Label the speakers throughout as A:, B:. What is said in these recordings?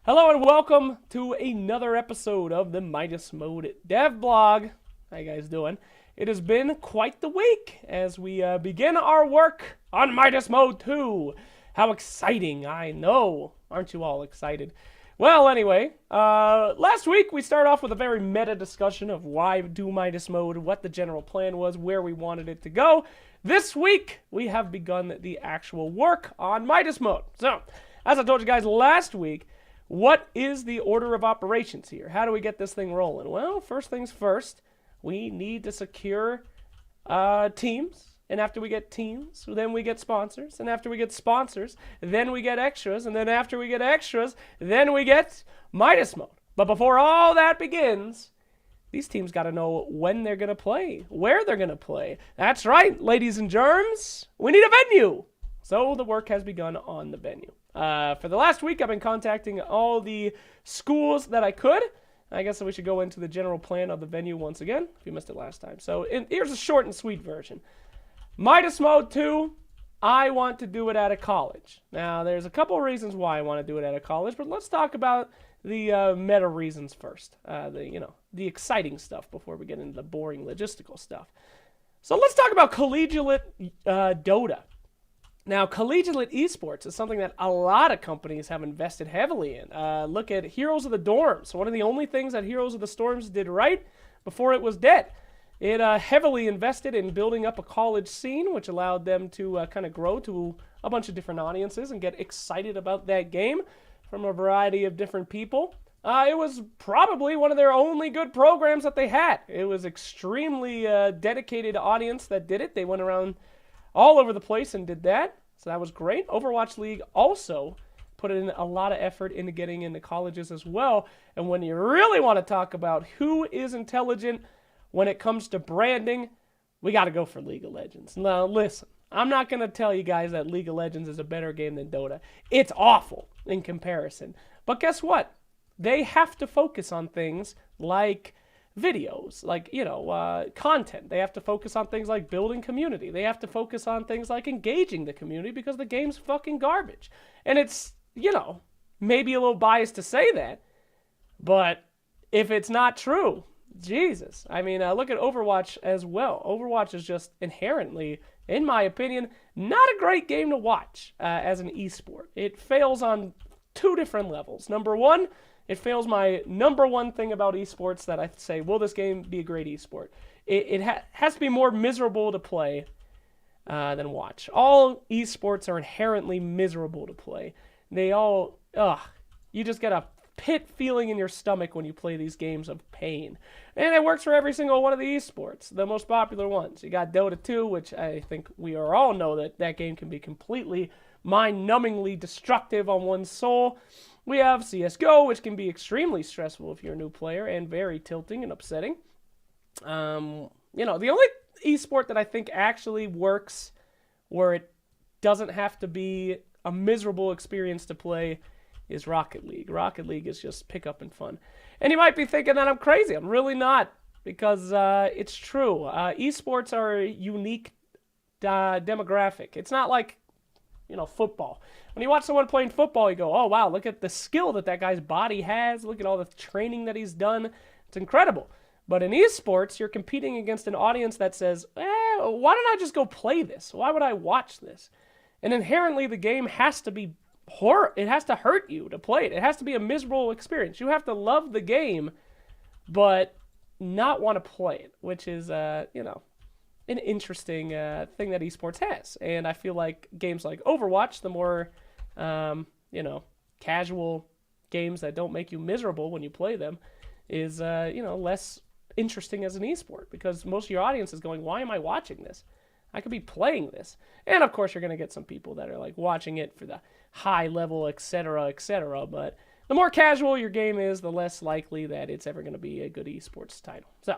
A: Hello and welcome to another episode of the Midas Mode Dev Blog. How you guys doing? It has been quite the week as we begin our work on Midas Mode 2. How exciting, I know. Aren't you all excited? Well, anyway, last week we started off with a very meta discussion of why do Midas Mode, what the general plan was, where we wanted it to go. This week, we have begun the actual work on Midas Mode. So, as I told you guys last week, what is the order of operations here? How do we get this thing rolling? Well, first things first, we need to secure teams. And after we get teams, then we get sponsors. And after we get sponsors, then we get extras. And then after we get extras, then we get Midas Mode. But before all that begins, these teams got to know when they're going to play, where they're going to play. That's right, ladies and germs. We need a venue. So the work has begun on the venue. For the last week, I've been contacting all the schools that I could. I guess we should go into the general plan of the venue once again, if you missed it last time. So here's a short and sweet version. Midas Mode 2, I want to do it at a college. Now, there's a couple of reasons why I want to do it at a college, but let's talk about the meta reasons first. The exciting stuff before we get into the boring logistical stuff. So let's talk about Collegiate Dota. Now, Collegiate Esports is something that a lot of companies have invested heavily in. Look at Heroes of the Dorms. One of the only things that Heroes of the Storms did right before it was dead. It heavily invested in building up a college scene, which allowed them to kind of grow to a bunch of different audiences and get excited about that game from a variety of different people. It was probably one of their only good programs that they had. It was extremely dedicated audience that did it. They went around all over the place and did that. So that was great. Overwatch League also put in a lot of effort into getting into colleges as well. And when you really want to talk about who is intelligent when it comes to branding, we got to go for League of Legends. Now, listen, I'm not going to tell you guys that League of Legends is a better game than Dota. It's awful in comparison. But guess what? They have to focus on things like videos, like, content. They have to focus on things like building community. They have to focus on things like engaging the community because the game's fucking garbage. And it's, maybe a little biased to say that, but if it's not true, Jesus. I mean, look at Overwatch as well. Overwatch is just inherently, in my opinion, not a great game to watch as an esport. It fails on two different levels. Number one, it fails my number one thing about esports that I say, will this game be a great esport? It has to be more miserable to play than watch. All esports are inherently miserable to play. They all, you just get a pit feeling in your stomach when you play these games of pain. And it works for every single one of the esports, the most popular ones. You got Dota 2, which I think we all know that game can be completely mind-numbingly destructive on one's soul. We have CSGO, which can be extremely stressful if you're a new player and very tilting and upsetting. The only esport that I think actually works where it doesn't have to be a miserable experience to play is Rocket League. Rocket League is just pick up and fun. And you might be thinking that I'm crazy. I'm really not, because it's true. Esports are a unique demographic. It's not like, football. When you watch someone playing football, you go, oh, wow, look at the skill that guy's body has. Look at all the training that he's done. It's incredible. But in esports, you're competing against an audience that says, why don't I just go play this? Why would I watch this? And inherently, the game has to be it has to hurt you to play it. It has to be a miserable experience. You have to love the game, but not want to play it, which is, an interesting thing that esports has. And I feel like games like Overwatch, the more, casual games that don't make you miserable when you play them, is, less interesting as an esport, because most of your audience is going, why am I watching this? I could be playing this. And of course, you're going to get some people that are like watching it for the high level, etc., etc. But the more casual your game is, the less likely that it's ever going to be a good esports title. So,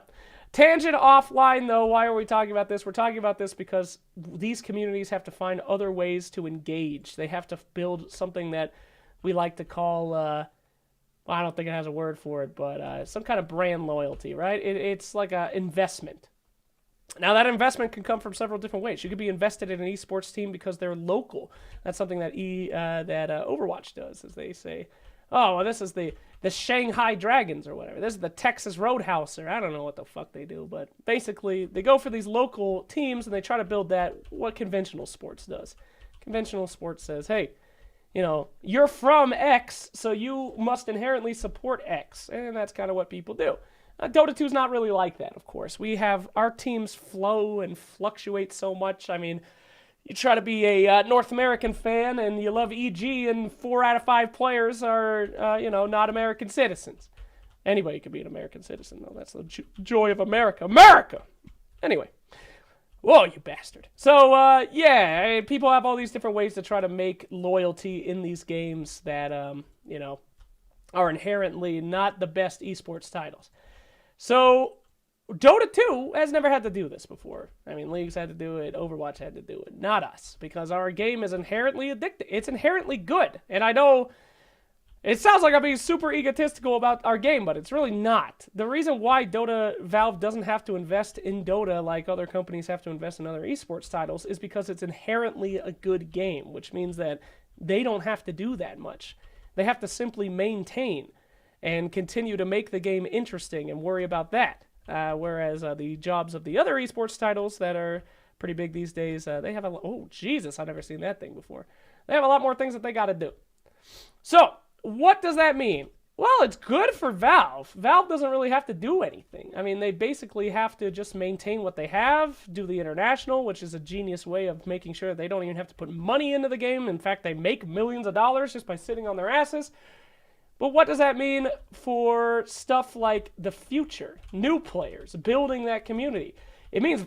A: tangent offline though, why are we talking about this? We're talking about this because these communities have to find other ways to engage. They have to build something that we like to call, I don't think it has a word for it, but some kind of brand loyalty, right? It's like an investment. Now, that investment can come from several different ways. You could be invested in an esports team because they're local. That's something that Overwatch does, as they say. oh, well, this is the Shanghai Dragons or whatever. This is the Texas Roadhouse, or I don't know what the fuck they do. But basically, they go for these local teams and they try to build that, what conventional sports does. Conventional sports says, hey, you're from X, so you must inherently support X. And that's kind of what people do. Dota 2 is not really like that, of course. Our teams flow and fluctuate so much. I mean, you try to be a North American fan and you love EG, and 4 out of 5 players are, not American citizens. Anybody could be an American citizen, though. That's the joy of America. America! Anyway. Whoa, you bastard. So, people have all these different ways to try to make loyalty in these games that, are inherently not the best esports titles. So, Dota 2 has never had to do this before. I mean, leagues had to do it, Overwatch had to do it, not us, because our game is inherently addictive. It's inherently good, and I know it sounds like I'm being super egotistical about our game, but it's really not. The reason why Valve doesn't have to invest in Dota like other companies have to invest in other esports titles is because it's inherently a good game, which means that they don't have to do that much. They have to simply maintain and continue to make the game interesting and worry about that. Whereas the jobs of the other esports titles that are pretty big these days, they have oh, Jesus, I've never seen that thing before. They have a lot more things that they got to do. So, what does that mean? Well, it's good for Valve. Valve doesn't really have to do anything. I mean, they basically have to just maintain what they have, do the international, which is a genius way of making sure they don't even have to put money into the game. In fact, they make millions of dollars just by sitting on their asses. But what does that mean for stuff like the future? New players, building that community. It means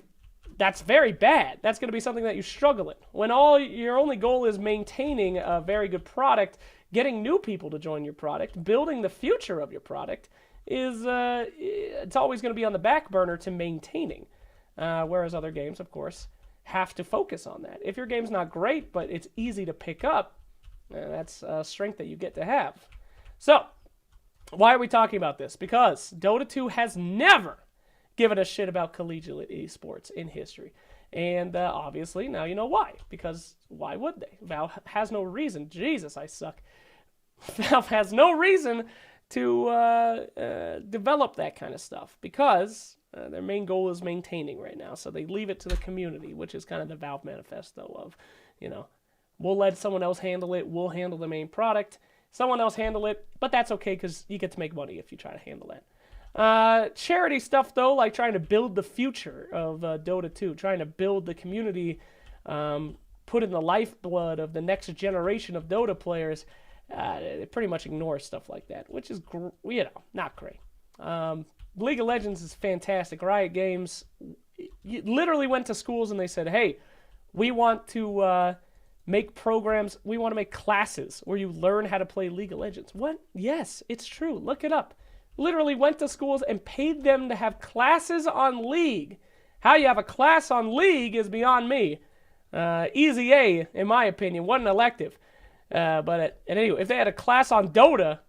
A: that's very bad. That's going to be something that you struggle in. When your only goal is maintaining a very good product, getting new people to join your product, building the future of your product, it's always going to be on the back burner to maintaining. Whereas other games, of course, have to focus on that. If your game's not great, but it's easy to pick up, that's a strength that you get to have. So, why are we talking about this? Because Dota 2 has never given a shit about collegiate esports in history. And obviously, now you know why. Because why would they? Valve has no reason. Jesus, I suck. Valve has no reason to develop that kind of stuff. Because their main goal is maintaining right now. So they leave it to the community, which is kind of the Valve manifesto of, we'll let someone else handle it. We'll handle the main product. Someone else handle it, but that's okay because you get to make money if you try to handle that. Charity stuff, though, like trying to build the future of Dota 2, trying to build the community, put in the lifeblood of the next generation of Dota players, they pretty much ignore stuff like that, which is, not great. League of Legends is fantastic. Riot Games literally went to schools and they said, hey, we want to make programs, we want to make classes where you learn how to play League of Legends. What? Yes, it's true. Look it up. Literally went to schools and paid them to have classes on League. How you have a class on League is beyond me. Easy A, in my opinion, wasn't elective. But anyway, if they had a class on Dota,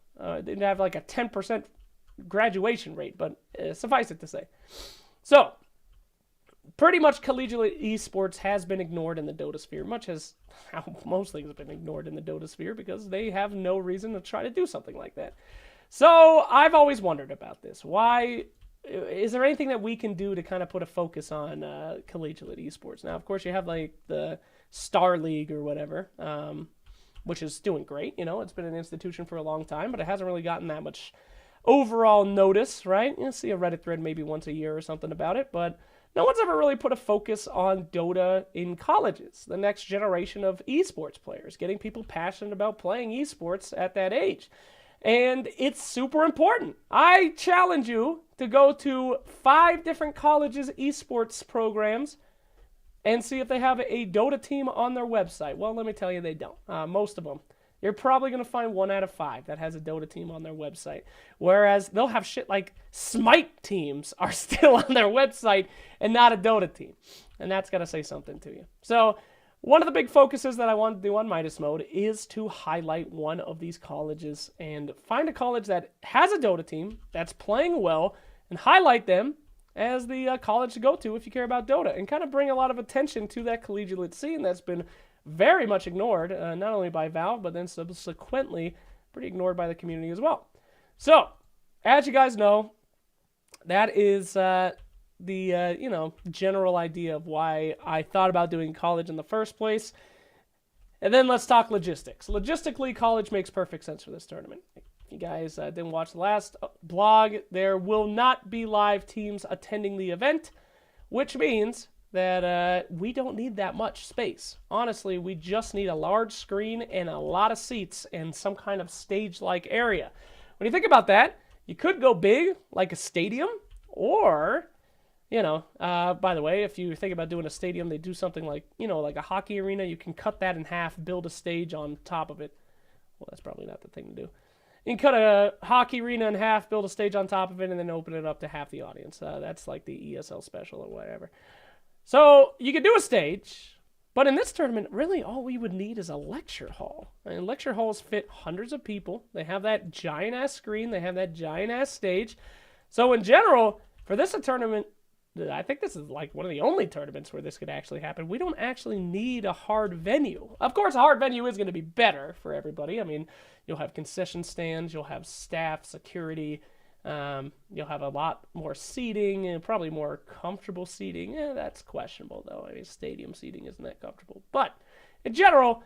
A: they'd have like a 10% graduation rate, but suffice it to say. So, pretty much collegiate esports has been ignored in the Dota sphere, much as how most things have been ignored in the Dota sphere because they have no reason to try to do something like that. So I've always wondered about this. Why? Is there anything that we can do to kind of put a focus on collegiate esports? Now, of course, you have like the Star League or whatever, which is doing great. It's been an institution for a long time, but it hasn't really gotten that much overall notice, right? You see a Reddit thread maybe once a year or something about it, but no one's ever really put a focus on Dota in colleges, the next generation of esports players, getting people passionate about playing esports at that age. And it's super important. I challenge you to go to 5 different colleges' esports programs and see if they have a Dota team on their website. Well, let me tell you, they don't. Most of them. You're probably going to find 1 out of 5 that has a Dota team on their website. Whereas they'll have shit like Smite teams are still on their website and not a Dota team. And that's got to say something to you. So one of the big focuses that I want to do on Midas Mode is to highlight one of these colleges and find a college that has a Dota team that's playing well and highlight them as the college to go to if you care about Dota and kind of bring a lot of attention to that collegiate scene that's been very much ignored, not only by Valve, but then subsequently pretty ignored by the community as well. So, as you guys know, that is the general idea of why I thought about doing college in the first place. And then let's talk logistics. Logistically, college makes perfect sense for this tournament. If you guys didn't watch the last blog, there will not be live teams attending the event, which means that we don't need that much space. Honestly, we just need a large screen and a lot of seats and some kind of stage-like area. When you think about that, you could go big, like a stadium, or, by the way, if you think about doing a stadium, they do something like, like a hockey arena. You can cut that in half, build a stage on top of it. Well, that's probably not the thing to do. You can cut a hockey arena in half, build a stage on top of it, and then open it up to half the audience. That's like the ESL special or whatever. So you could do a stage, but in this tournament, really all we would need is a lecture hall. And lecture halls fit hundreds of people. They have that giant-ass screen. They have that giant-ass stage. So in general, for this tournament, I think this is like one of the only tournaments where this could actually happen. We don't actually need a hard venue. Of course, a hard venue is going to be better for everybody. I mean, you'll have concession stands, you'll have staff, security, you'll have a lot more seating and probably more comfortable seating. That's questionable, though. I mean, stadium seating isn't that comfortable. But in general,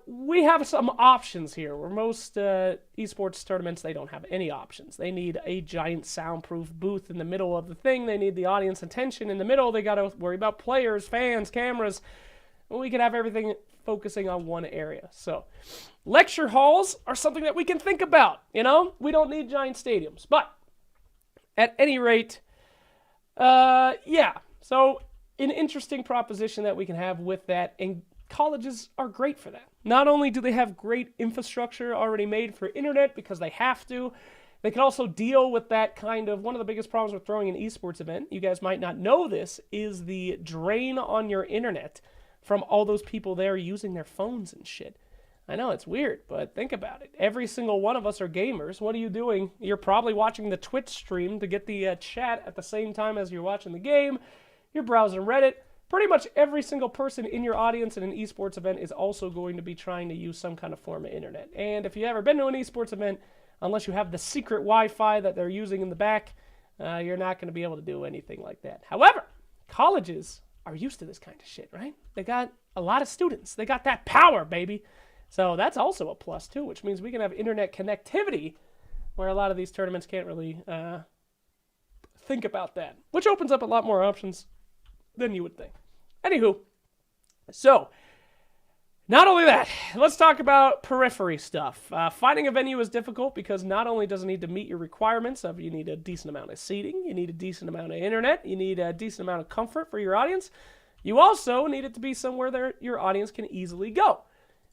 A: we have some options here, where most esports tournaments, they don't have any options. They need a giant soundproof booth in the middle of the thing. They need the audience attention in the middle. They got to worry about players, fans, cameras. We can have everything focusing on one area. So lecture halls are something that we can think about. We don't need giant stadiums. But at any rate, yeah. So an interesting proposition that we can have with that, and colleges are great for that. Not only do they have great infrastructure already made for internet because they have to, they can also deal with that kind of, one of the biggest problems with throwing an esports event, you guys might not know this, is the drain on your internet from all those people there using their phones and shit. I know, it's weird, but think about it. Every single one of us are gamers. What are you doing? You're probably watching the Twitch stream to get the chat at the same time as you're watching the game. You're browsing Reddit. Pretty much every single person in your audience in an esports event is also going to be trying to use some kind of form of internet. And if you've ever been to an esports event, unless you have the secret Wi-Fi that they're using in the back, you're not going to be able to do anything like that. However, colleges are used to this kind of shit, right? They got a lot of students. They got that power, baby. So that's also a plus, too, which means we can have internet connectivity where a lot of these tournaments can't really think about that, which opens up a lot more options than you would think. Anywho, so not only that, let's talk about periphery stuff. Finding a venue is difficult because not only does it need to meet your requirements of you need a decent amount of seating, you need a decent amount of internet, you need a decent amount of comfort for your audience, you also need it to be somewhere that your audience can easily go,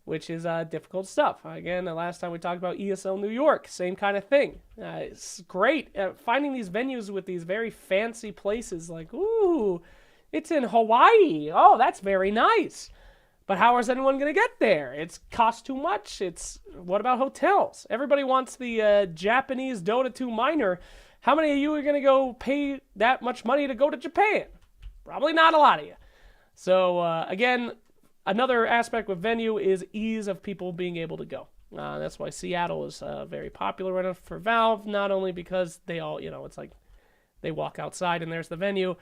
A: which is difficult stuff. Again, the last time we talked about ESL New York, same kind of thing. It's great finding these venues with these very fancy places like, ooh, it's in Hawaii. Oh, that's very nice. But how is anyone going to get there? It's cost too much. What about hotels? Everybody wants the Japanese Dota 2 minor. How many of you are going to go pay that much money to go to Japan? Probably not a lot of you. So, again, another aspect with venue is ease of people being able to go. That's why Seattle is very popular right now for Valve, not only because they all, it's like they walk outside and there's the venue,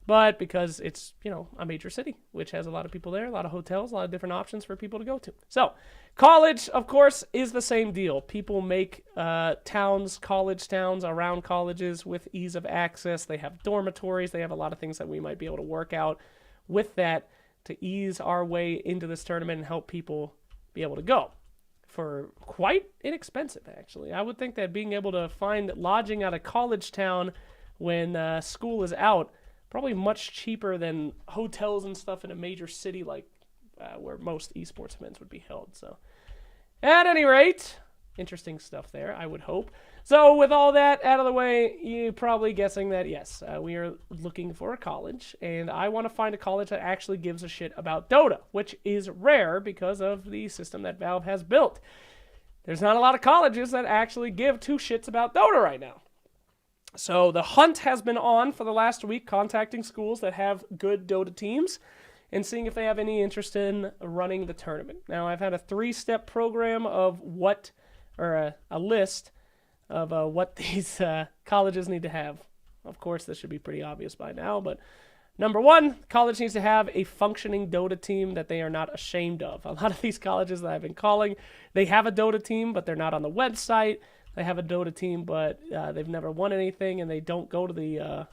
A: but because it's, a major city, which has a lot of people there, a lot of hotels, a lot of different options for people to go to. So, college, of course, is the same deal. People make college towns around colleges with ease of access. They have dormitories. They have a lot of things that we might be able to work out with that to ease our way into this tournament and help people be able to go for quite inexpensive, actually. I would think that being able to find lodging at a college town when school is out, probably much cheaper than hotels and stuff in a major city like where most esports events would be held. So, at any rate, interesting stuff there, I would hope. So, with all that out of the way, you're probably guessing that, yes, we are looking for a college, and I want to find a college that actually gives a shit about Dota, which is rare because of the system that Valve has built. There's not a lot of colleges that actually give two shits about Dota right now. So the hunt has been on for the last week, contacting schools that have good Dota teams and seeing if they have any interest in running the tournament. Now, I've had a 3-step program of or a list of what these colleges need to have. Of course, this should be pretty obvious by now, but number one, college needs to have a functioning Dota team that they are not ashamed of. A lot of these colleges that I've been calling, they have a Dota team, but they're not on the website. They have a Dota team, but they've never won anything, and they don't go to the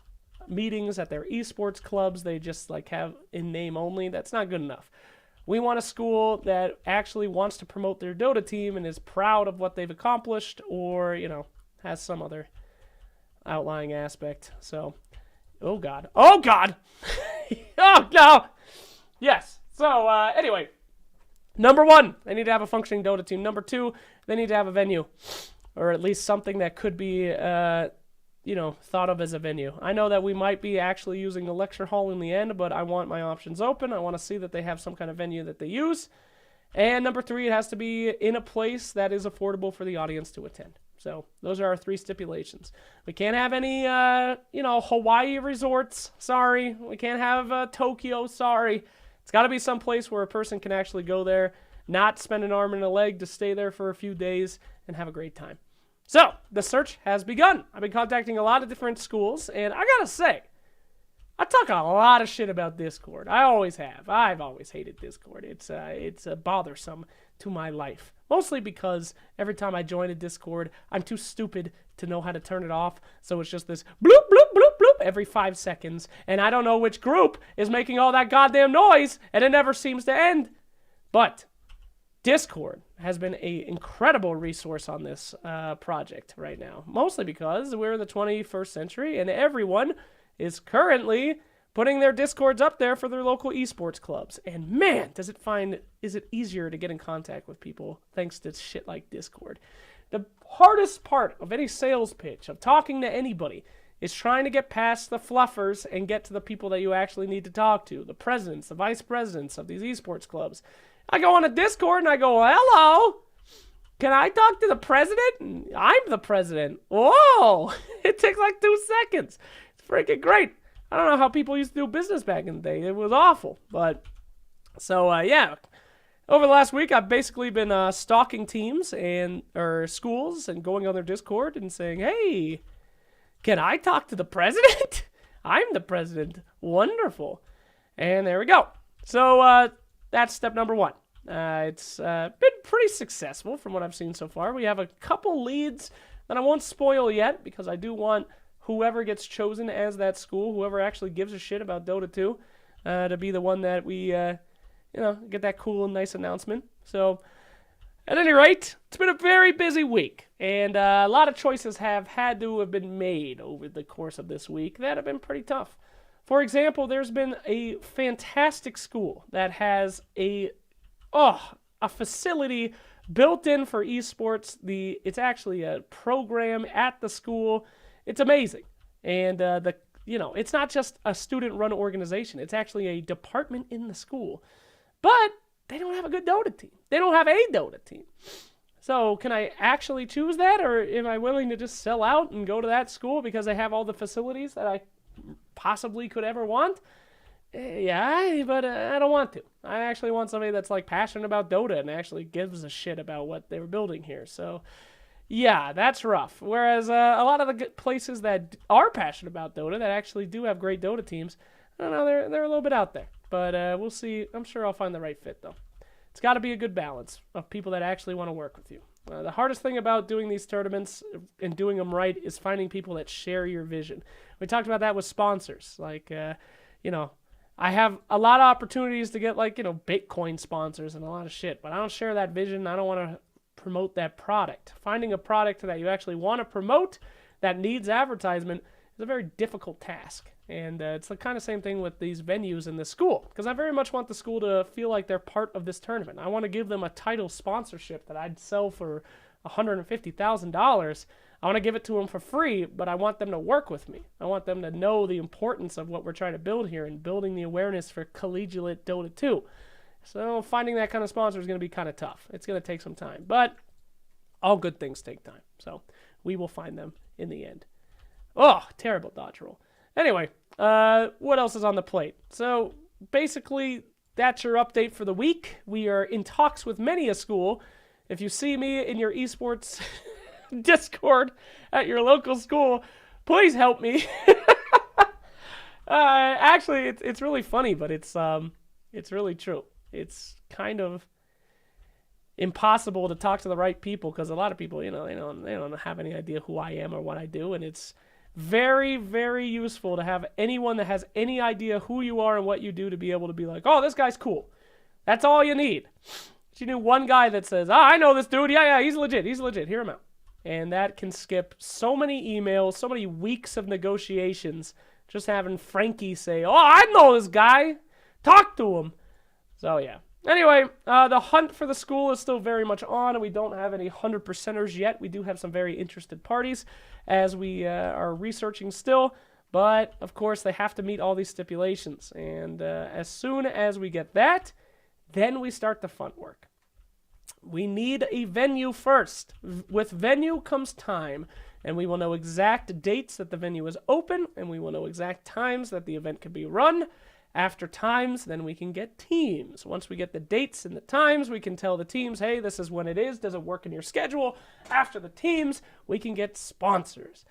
A: meetings at their esports clubs. They just like have in name only. That's not good enough. We want a school that actually wants to promote their Dota team and is proud of what they've accomplished, or, you know, has some other outlying aspect. So, oh God. Oh no. Yes. So anyway, number one, they need to have a functioning Dota team. Number two, they need to have a venue, or at least something that could be thought of as a venue. I know that we might be actually using the lecture hall in the end, but I want my options open. I want to see that they have some kind of venue that they use. And number three, it has to be in a place that is affordable for the audience to attend. So those are our three stipulations. We can't have any, Hawaii resorts. Sorry. We can't have Tokyo. Sorry. It's got to be some place where a person can actually go there, not spend an arm and a leg to stay there for a few days and have a great time. So the search has begun. I've been contacting a lot of different schools, and I gotta say, I talk a lot of shit about Discord. I always have. I've always hated Discord. It's bothersome to my life. Mostly because every time I join a Discord, I'm too stupid to know how to turn it off. So it's just this bloop, bloop, bloop, bloop every 5 seconds. And I don't know which group is making all that goddamn noise, and it never seems to end. But Discord has been an incredible resource on this project right now. Mostly because we're in the 21st century, and everyone is currently putting their Discords up there for their local esports clubs. And man, is it easier to get in contact with people thanks to shit like Discord. The hardest part of any sales pitch, of talking to anybody, is trying to get past the fluffers and get to the people that you actually need to talk to. The presidents, the vice presidents of these esports clubs. I go on a Discord and I go, hello, can I talk to the president? I'm the president. Whoa, it takes like 2 seconds. It's freaking great. I don't know how people used to do business back in the day. It was awful. But, so, over the last week, I've basically been stalking teams or schools and going on their Discord and saying, hey, can I talk to the president? I'm the president. Wonderful. And there we go. So, that's step number one. It's been pretty successful from what I've seen so far. We have a couple leads that I won't spoil yet because I do want whoever gets chosen as that school, whoever actually gives a shit about Dota 2, to be the one that we, get that cool and nice announcement. So, at any rate, it's been a very busy week, and a lot of choices have had to have been made over the course of this week that have been pretty tough. For example, there's been a fantastic school that has a facility built in for esports. It's actually a program at the school. It's amazing. And it's not just a student-run organization. It's actually a department in the school. But they don't have a good Dota team. They don't have a Dota team. So can I actually choose that, or am I willing to just sell out and go to that school because they have all the facilities that I possibly could ever want? Yeah, but I don't want to. I actually want somebody that's like passionate about Dota and actually gives a shit about what they were building here. So yeah, that's rough. Whereas a lot of the places that are passionate about Dota, that actually do have great Dota teams, I don't know, they're a little bit out there. But we'll see. I'm sure I'll find the right fit, though. It's got to be a good balance of people that actually want to work with you. The hardest thing about doing these tournaments and doing them right is finding people that share your vision. We talked about that with sponsors. Like, I have a lot of opportunities to get, Bitcoin sponsors and a lot of shit, but I don't share that vision. I don't want to promote that product. Finding a product that you actually want to promote that needs advertisement is a very difficult task. And it's the kind of same thing with these venues in the school, because I very much want the school to feel like they're part of this tournament. I want to give them a title sponsorship that I'd sell for $150,000. I want to give it to them for free, but I want them to work with me. I want them to know the importance of what we're trying to build here and building the awareness for Collegiate Dota 2. So finding that kind of sponsor is going to be kind of tough. It's going to take some time, but all good things take time. So we will find them in the end. Oh, terrible dodge roll. Anyway, what else is on the plate? So basically, that's your update for the week. We are in talks with many a school if you see me in your esports Discord at your local school, please help me. Actually, it's really funny, but it's really true. It's kind of impossible to talk to the right people because a lot of people, they don't have any idea who I am or what I do, and it's very, very useful to have anyone that has any idea who you are and what you do to be able to be like, oh, this guy's cool. That's all you need. You need one guy that says, I know this dude. Yeah, he's legit. Hear him out. And that can skip so many emails, so many weeks of negotiations, just having Frankie say, oh, I know this guy. Talk to him. So, yeah. Anyway, the hunt for the school is still very much on, and we don't have any 100%ers yet. We do have some very interested parties as we are researching still, but of course they have to meet all these stipulations. And as soon as we get that, then we start the fun work. We need a venue first. With venue comes time, and we will know exact dates that the venue is open, and we will know exact times that the event can be run. After times, then we can get teams. Once we get the dates and the times, we can tell the teams, hey, this is when it is. Does it work in your schedule? After the teams, we can get sponsors.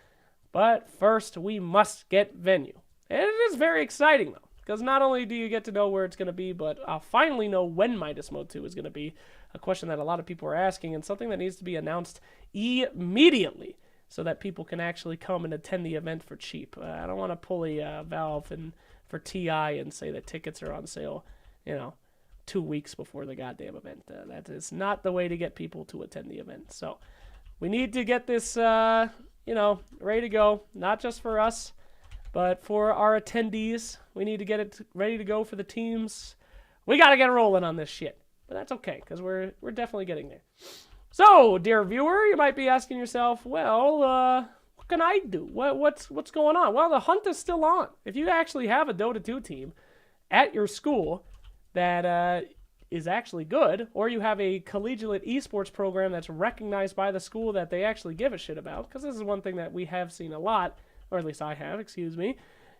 A: But first, we must get venue. And it is very exciting, though, because not only do you get to know where it's going to be, but I'll finally know when Midas Mode 2 is going to be, a question that a lot of people are asking, and something that needs to be announced immediately so that people can actually come and attend the event for cheap. I don't want to pull a Valve and for TI and say that tickets are on sale, 2 weeks before the goddamn event. That is not the way to get people to attend the event. So we need to get this, ready to go, not just for us, but for our attendees. We need to get it ready to go for the teams. We got to get rolling on this shit. But that's okay, because we're definitely getting there. So, dear viewer, you might be asking yourself, well, what can I do? What's going on? Well, the hunt is still on. If you actually have a Dota 2 team at your school that is actually good, or you have a collegiate esports program that's recognized by the school that they actually give a shit about, because this is one thing that we have seen a lot, or at least I have,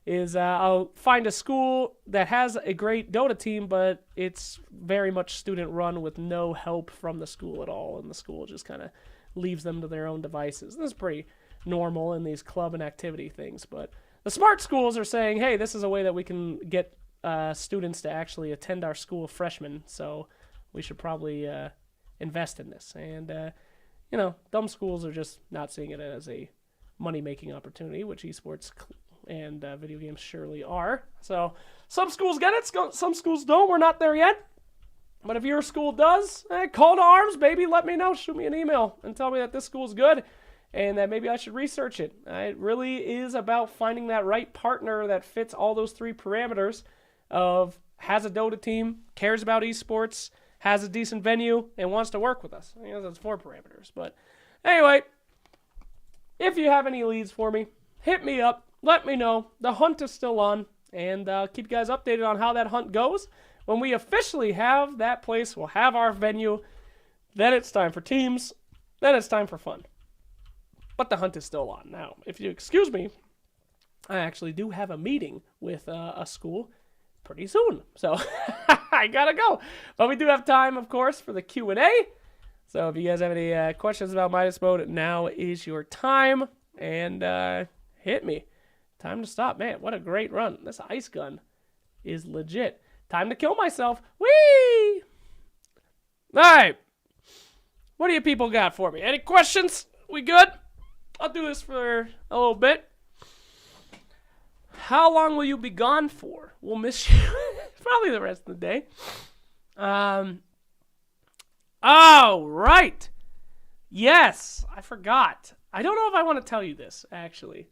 A: is I'll find a school that has a great Dota team, but it's very much student-run with no help from the school at all, and the school just kind of leaves them to their own devices. This is pretty normal in these club and activity things, but the smart schools are saying, hey, this is a way that we can get students to actually attend our school freshmen, so we should probably invest in this. And, dumb schools are just not seeing it as a money-making opportunity, which esports and video games surely are. So some schools get it, some schools don't. We're not there yet. But if your school does, call to arms, baby. Let me know. Shoot me an email and tell me that this school's good and that maybe I should research it. It really is about finding that right partner that fits all those three parameters of has a Dota team, cares about esports, has a decent venue, and wants to work with us. I guess that's 4 parameters. But anyway, if you have any leads for me, hit me up. Let me know. The hunt is still on, and keep you guys updated on how that hunt goes. When we officially have that place, we'll have our venue. Then it's time for teams. Then it's time for fun. But the hunt is still on. Now, if you excuse me, I actually do have a meeting with a school pretty soon. So I gotta go. But we do have time, of course, for the Q&A. So if you guys have any questions about Midas Mode, now is your time. And hit me. Time to stop. Man, what a great run. This ice gun is legit. Time to kill myself. Whee! All right. What do you people got for me? Any questions? We good? I'll do this for a little bit. How long will you be gone for? We'll miss you. Probably the rest of the day. Oh, right. Yes, I forgot. I don't know if I want to tell you this, actually.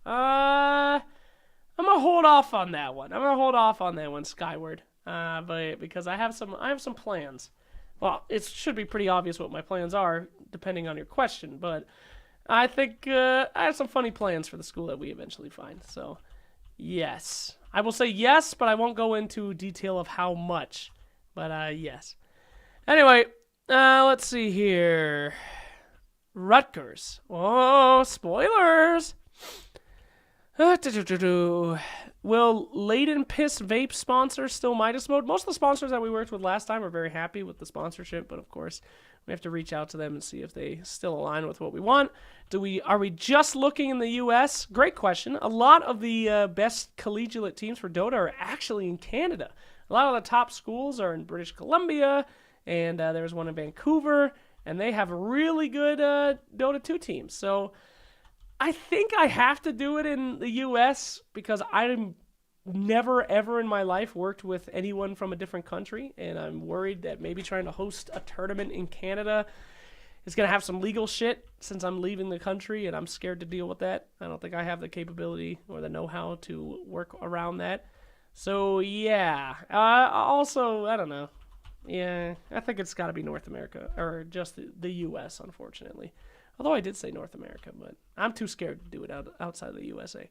A: I'm gonna hold off on that one. Skyward. But because I have some plans. Well, it should be pretty obvious what my plans are, depending on your question. But I think I have some funny plans for the school that we eventually find. So, yes, I will say yes, but I won't go into detail of how much. But yes. Anyway, let's see here. Rutgers. Oh, spoilers. Will Layden Piss Vape sponsor still Midas Mode? Most of the sponsors that we worked with last time are very happy with the sponsorship, but of course, We have to reach out to them and see if they still align with what we want. Are we just looking in the U.S.? Great question. A lot of the best collegiate teams for Dota are actually in Canada. A lot of the top schools are in British Columbia, and there's one in Vancouver, and they have really good Dota 2 teams. So I think I have to do it in the U.S. because I'm never, ever in my life worked with anyone from a different country, and I'm worried that maybe trying to host a tournament in Canada is going to have some legal shit since I'm leaving the country, and I'm scared to deal with that. I don't think I have the capability or the know-how to work around that. So, yeah. Also, I don't know. Yeah, I think it's got to be North America, or just the U.S., unfortunately. Although I did say North America, but I'm too scared to do it outside the USA.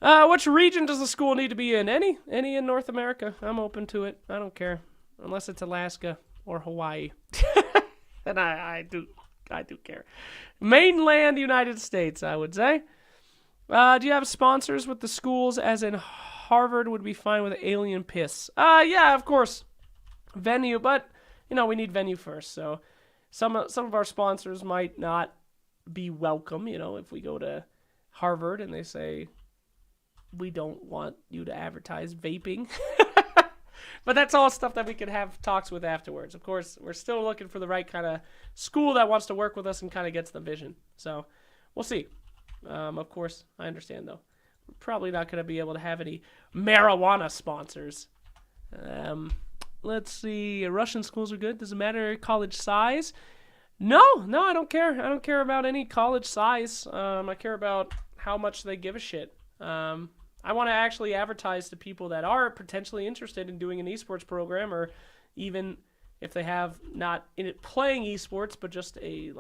A: Which region does the school need to be in? Any in North America. I'm open to it. I don't care. Unless it's Alaska or Hawaii. And I do care. Mainland United States, I would say. Do you have sponsors with the schools, as in Harvard would be fine with alien piss? Yeah, of course. Venue, but, we need venue first. So some of our sponsors might not be welcome, if we go to Harvard and they say, we don't want you to advertise vaping. But that's all stuff that we could have talks with afterwards. Of course, we're still looking for the right kind of school that wants to work with us and kind of gets the vision. So we'll see. Of course, I understand, though. We're probably not going to be able to have any marijuana sponsors. Let's see. Russian schools are good. Does it matter college size? No, I don't care. I don't care about any college size. I care about how much they give a shit. I want to actually advertise to people that are potentially interested in doing an esports program, or even if they have not in it playing esports, but just a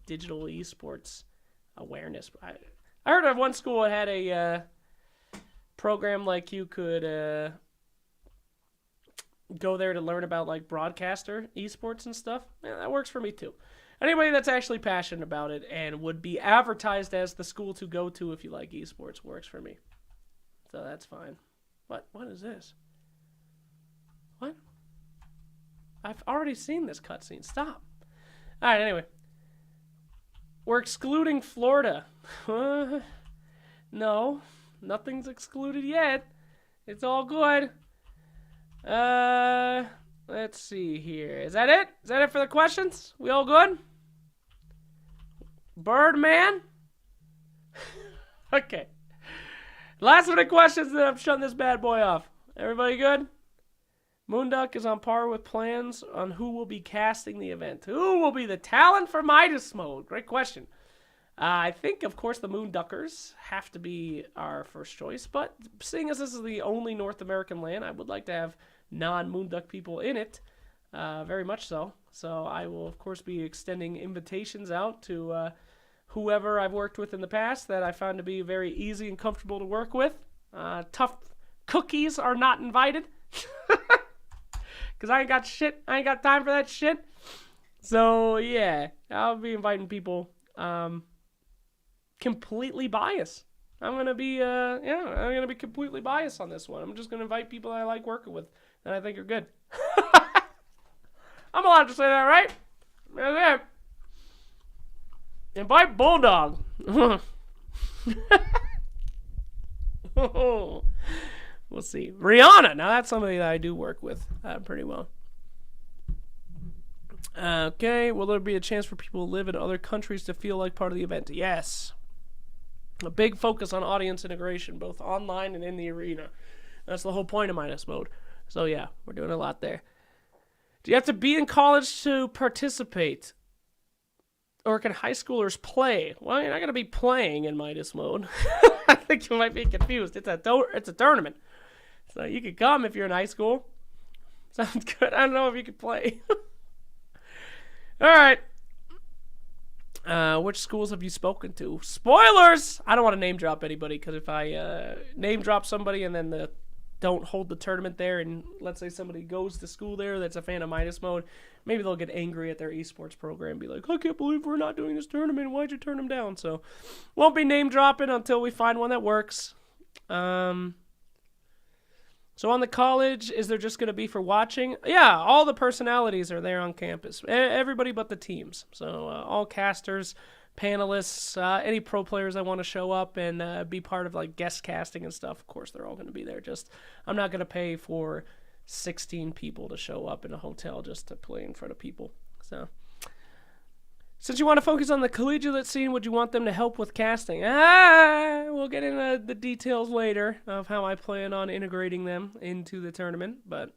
A: digital esports awareness. I heard of one school that had a program like you could go there to learn about like broadcaster esports and stuff. Yeah, that works for me too. Anybody that's actually passionate about it and would be advertised as the school to go to if you like esports works for me. So that's fine. What is this? What? I've already seen this cutscene. Stop. All right, anyway. We're excluding Florida. No, nothing's excluded yet. It's all good. Let's see here. Is that it? Is that it for the questions? We all good? Birdman? Okay. Last of the questions, then I'm shutting this bad boy off. Everybody good? Moonduck is on par with plans on who will be casting the event. Who will be the talent for Midas mode? Great question. I think, of course, the Moonduckers have to be our first choice, but seeing as this is the only North American land, I would like to have non-Moonduck people in it, very much so. So I will, of course, be extending invitations out to whoever I've worked with in the past that I found to be very easy and comfortable to work with. Tough cookies are not invited. Because I ain't got shit. I ain't got time for that shit. So, yeah. I'll be inviting people completely biased. I'm going to be, I'm going to be completely biased on this one. I'm just going to invite people that I like working with that I think are good. I'm allowed to say that, right? That's it. Invite Bulldog. We'll see. Rihanna. Now that's somebody that I do work with pretty well. Okay. Will there be a chance for people who live in other countries to feel like part of the event? Yes. A big focus on audience integration, both online and in the arena. That's the whole point of Midas mode. So yeah, we're doing a lot there. Do you have to be in college to participate? Or can high schoolers play? Well, you're not going to be playing in Midas mode. I think you might be confused. It's a tournament. So you could come if you're in high school. Sounds good. I don't know if you could play. All right. Which schools have you spoken to? Spoilers! I don't want to name drop anybody, because if I name drop somebody and then don't hold the tournament there, and let's say somebody goes to school there that's a fan of Midas mode, maybe they'll get angry at their esports program and be like, I can't believe we're not doing this tournament. Why'd you turn them down? So won't be name dropping until we find one that works. So on the college, is there just going to be for watching? Yeah, all the personalities are there on campus. Everybody but the teams. So all casters, panelists, any pro players that want to show up and be part of like guest casting and stuff. Of course, they're all going to be there. Just I'm not going to pay for 16 people to show up in a hotel just to play in front of people. So since you want to focus on the collegiate scene, would you want them to help with casting? We'll get into the details later of how I plan on integrating them into the tournament. But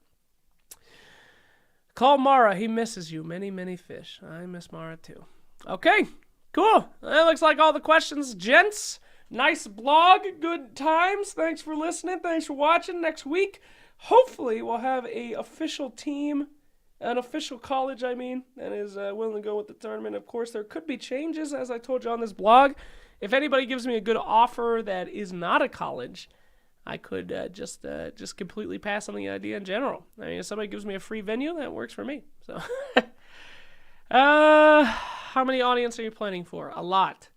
A: call Mara. He misses you. Many, many fish. I miss Mara too. Okay, cool. That looks like all the questions, gents. Nice blog. Good times. Thanks for listening. Thanks for watching. Next week, hopefully, we'll have an official team. An official college, that is willing to go with the tournament. Of course, there could be changes, as I told you on this blog. If anybody gives me a good offer that is not a college, I could just completely pass on the idea in general. If somebody gives me a free venue, that works for me. So, how many audience are you planning for? A lot.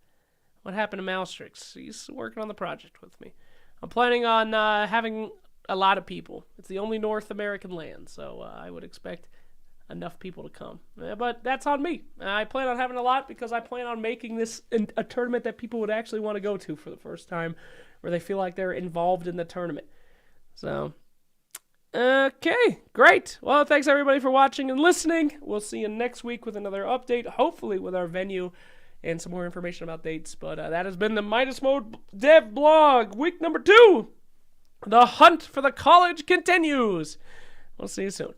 A: What happened to Moustrix? He's working on the project with me. I'm planning on having a lot of people. It's the only North American land, so I would expect enough people to come. But that's on me. I plan on having a lot because I plan on making this a tournament that people would actually want to go to for the first time, where they feel like they're involved in the tournament. So, okay, great. Well, thanks everybody for watching and listening. We'll see you next week with another update, hopefully with our venue and some more information about dates. But that has been the Midas Mode Dev Blog, week number 2. The hunt for the college continues. We'll see you soon.